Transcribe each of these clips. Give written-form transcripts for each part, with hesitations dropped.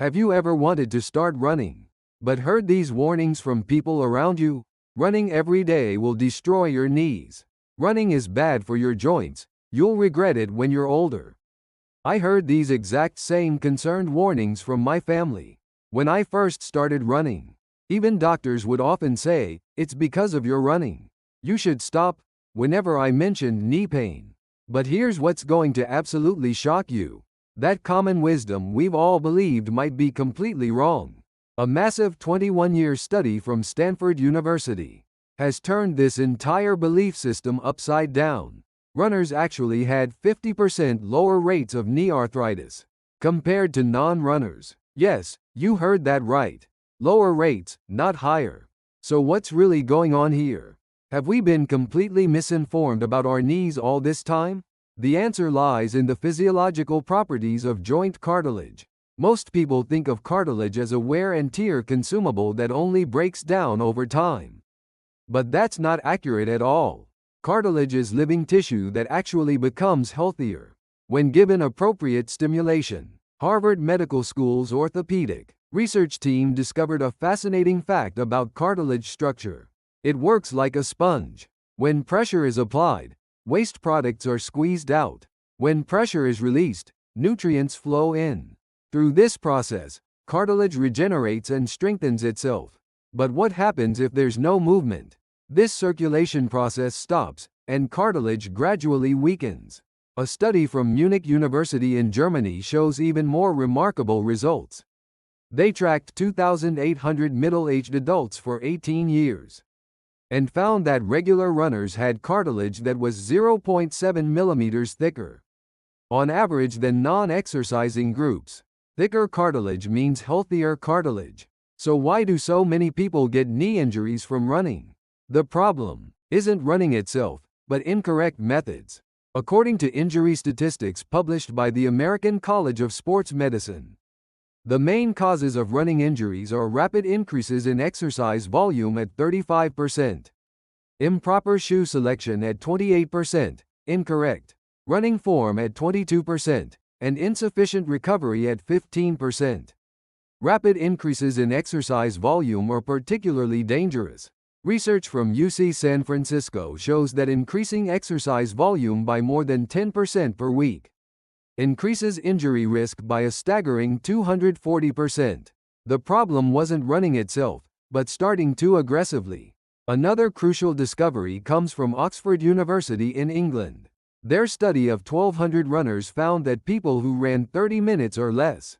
Have you ever wanted to start running, but heard these warnings from people around you? Running every day will destroy your knees. Running is bad for your joints. You'll regret it when you're older. I heard these exact same concerned warnings from my family when I first started running. Even doctors would often say, "It's because of your running. You should stop," whenever I mentioned knee pain. But here's what's going to absolutely shock you. That common wisdom we've all believed might be completely wrong. A massive 21-year study from Stanford University has turned this entire belief system upside down. Runners actually had 50% lower rates of knee arthritis compared to non-runners. Yes, you heard that right. Lower rates, not higher. So what's really going on here? Have we been completely misinformed about our knees all this time? The answer lies in the physiological properties of joint cartilage. Most people think of cartilage as a wear and tear consumable that only breaks down over time. But that's not accurate at all. Cartilage is living tissue that actually becomes healthier when given appropriate stimulation. Harvard Medical School's orthopedic research team discovered a fascinating fact about cartilage structure. It works like a sponge. When pressure is applied, waste products are squeezed out. When pressure is released, nutrients flow in. Through this process, cartilage regenerates and strengthens itself. But what happens if there's no movement? This circulation process stops, and cartilage gradually weakens. A study from Munich University in Germany shows even more remarkable results. They tracked 2,800 middle-aged adults for 18 years and found that regular runners had cartilage that was 0.7 millimeters thicker on average than non-exercising groups. Thicker cartilage means healthier cartilage. So why do so many people get knee injuries from running? The problem isn't running itself, but incorrect methods. According to injury statistics published by the American College of Sports Medicine, the main causes of running injuries are rapid increases in exercise volume at 35%, improper shoe selection at 28%, incorrect running form at 22%, and insufficient recovery at 15%. Rapid increases in exercise volume are particularly dangerous. Research from UC San Francisco shows that increasing exercise volume by more than 10% per week increases injury risk by a staggering 240%. The problem wasn't running itself, but starting too aggressively. Another crucial discovery comes from Oxford University in England. Their study of 1,200 runners found that people who ran 30 minutes or less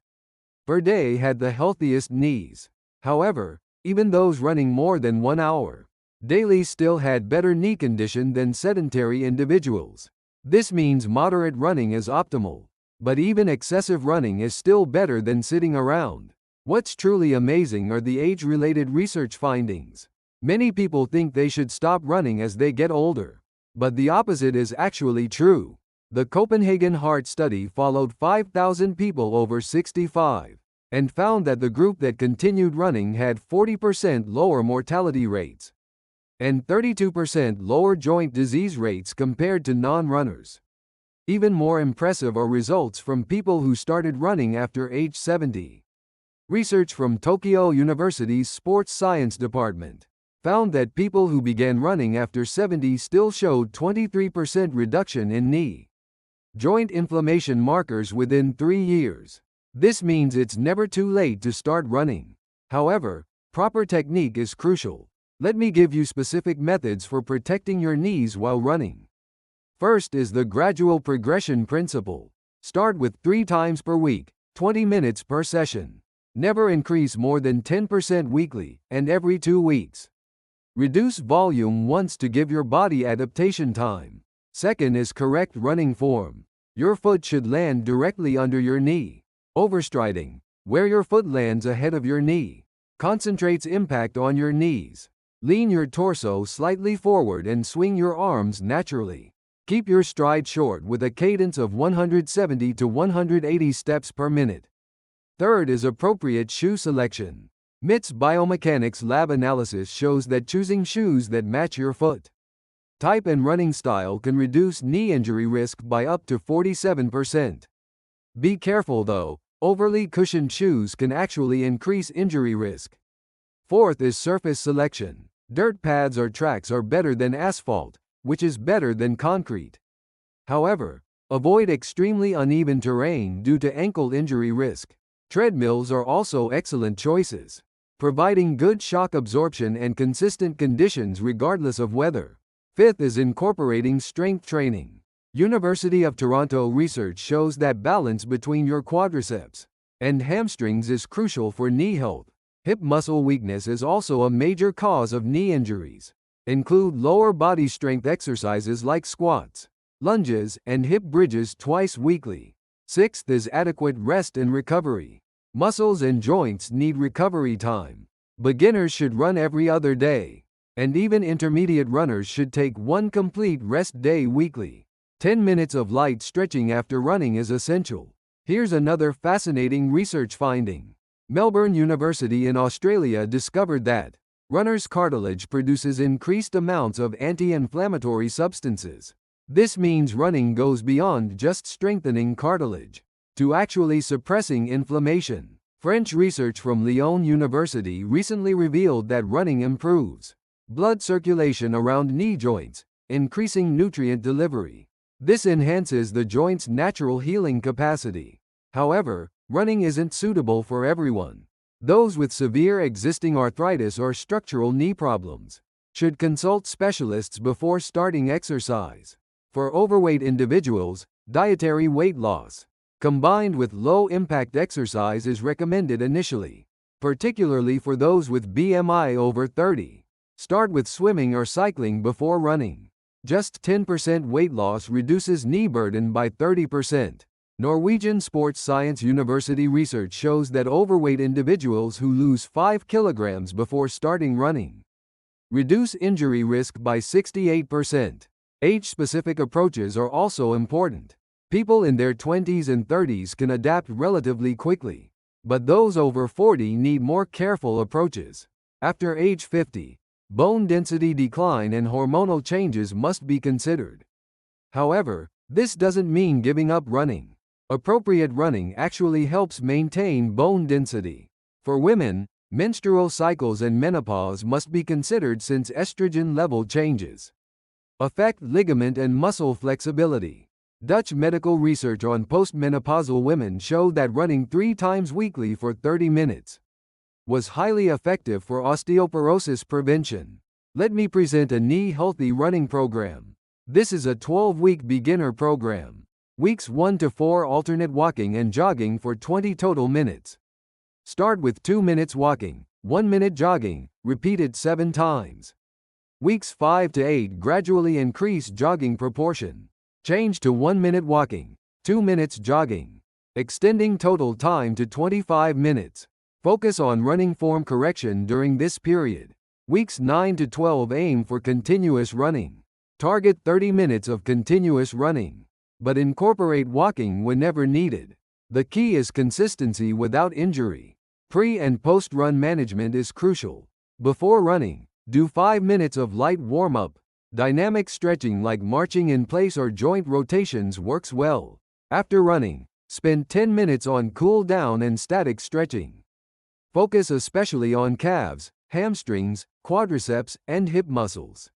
per day had the healthiest knees. However, even those running more than 1 hour daily still had better knee condition than sedentary individuals. This means moderate running is optimal, but even excessive running is still better than sitting around. What's truly amazing are the age-related research findings. Many people think they should stop running as they get older, but the opposite is actually true. The Copenhagen Heart Study followed 5,000 people over 65 and found that the group that continued running had 40% lower mortality rates and 32% lower joint disease rates compared to non-runners. Even more impressive are results from people who started running after age 70. Research from Tokyo University's Sports Science Department found that people who began running after 70 still showed 23% reduction in knee joint inflammation markers within 3 years. This means it's never too late to start running. However, proper technique is crucial. Let me give you specific methods for protecting your knees while running. First is the gradual progression principle. Start with 3 times per week, 20 minutes per session. Never increase more than 10% weekly, and every 2 weeks. Reduce volume once to give your body adaptation time. Second is correct running form. Your foot should land directly under your knee. Overstriding, where your foot lands ahead of your knee, concentrates impact on your knees. Lean your torso slightly forward and swing your arms naturally. Keep your stride short with a cadence of 170 to 180 steps per minute. Third is appropriate shoe selection. MIT's biomechanics lab analysis shows that choosing shoes that match your foot type and running style can reduce knee injury risk by up to 47%. Be careful though, Overly cushioned shoes can actually increase injury risk. Fourth is surface selection. Dirt pads or tracks are better than asphalt, which is better than concrete. However, avoid extremely uneven terrain due to ankle injury risk. Treadmills are also excellent choices, providing good shock absorption and consistent conditions regardless of weather. Fifth is incorporating strength training. University of Toronto research shows that balance between your quadriceps and hamstrings is crucial for knee health. Hip muscle weakness is also a major cause of knee injuries. Include lower body strength exercises like squats, lunges, and hip bridges twice weekly. Sixth is adequate rest and recovery. Muscles and joints need recovery time. Beginners should run every other day, and even intermediate runners should take one complete rest day weekly. 10 minutes of light stretching after running is essential. Here's another fascinating research finding. Melbourne University in Australia discovered that runner's cartilage produces increased amounts of anti-inflammatory substances. This means running goes beyond just strengthening cartilage to actually suppressing inflammation. French research from Lyon University recently revealed that running improves blood circulation around knee joints, increasing nutrient delivery. This enhances the joint's natural healing capacity. However, running isn't suitable for everyone. Those with severe existing arthritis or structural knee problems should consult specialists before starting exercise. For overweight individuals, dietary weight loss combined with low-impact exercise is recommended initially, particularly for those with BMI over 30. Start with swimming or cycling before running. Just 10% weight loss reduces knee burden by 30%. Norwegian Sports Science University research shows that overweight individuals who lose 5 kilograms before starting running reduce injury risk by 68%. Age-specific approaches are also important. People in their 20s and 30s can adapt relatively quickly, but those over 40 need more careful approaches. After age 50, bone density decline and hormonal changes must be considered. However, this doesn't mean giving up running. Appropriate running actually helps maintain bone density. For women, menstrual cycles and menopause must be considered since estrogen level changes affect ligament and muscle flexibility. Dutch medical research on postmenopausal women showed that running 3 times weekly for 30 minutes was highly effective for osteoporosis prevention. Let me present a knee-healthy running program. This is a 12-week beginner program. Weeks 1 to 4 alternate walking and jogging for 20 total minutes. Start with 2 minutes walking, 1 minute jogging, repeated 7 times. Weeks 5 to 8 gradually increase jogging proportion. Change to 1 minute walking, 2 minutes jogging, extending total time to 25 minutes. Focus on running form correction during this period. Weeks 9 to 12 aim for continuous running. Target 30 minutes of continuous running, but incorporate walking whenever needed. The key is consistency without injury. Pre- and post-run management is crucial. Before running, do 5 minutes of light warm-up. Dynamic stretching like marching in place or joint rotations works well. After running, spend 10 minutes on cool down and static stretching. Focus especially on calves, hamstrings, quadriceps, and hip muscles.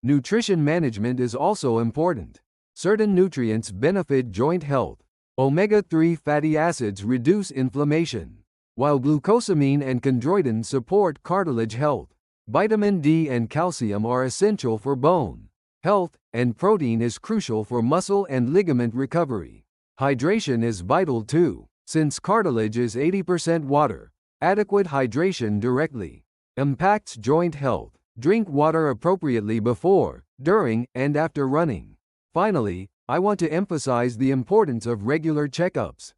Nutrition management is also important. Certain nutrients benefit joint health. Omega-3 fatty acids reduce inflammation, while glucosamine and chondroitin support cartilage health. Vitamin D and calcium are essential for bone health, and protein is crucial for muscle and ligament recovery. Hydration is vital too. Since cartilage is 80% water, adequate hydration directly impacts joint health. Drink water appropriately before, during, and after running. Finally, I want to emphasize the importance of regular checkups.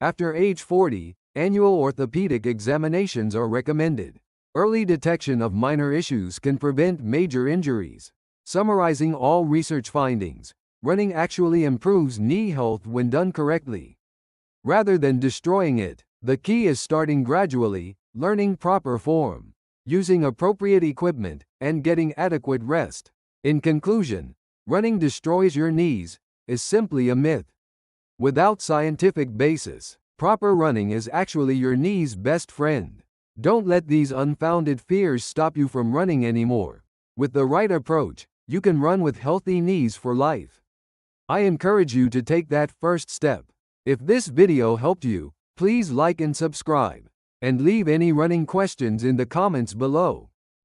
After age 40, annual orthopedic examinations are recommended. Early detection of minor issues can prevent major injuries. Summarizing all research findings, running actually improves knee health when done correctly, rather than destroying it. The key is starting gradually, learning proper form, using appropriate equipment, and getting adequate rest. In conclusion, running destroys your knees is simply a myth without scientific basis. Proper running is actually your knee's best friend. Don't let these unfounded fears stop you from running anymore. With the right approach, you can run with healthy knees for life. I encourage you to take that first step. If this video helped you, please like and subscribe, and leave any running questions in the comments below.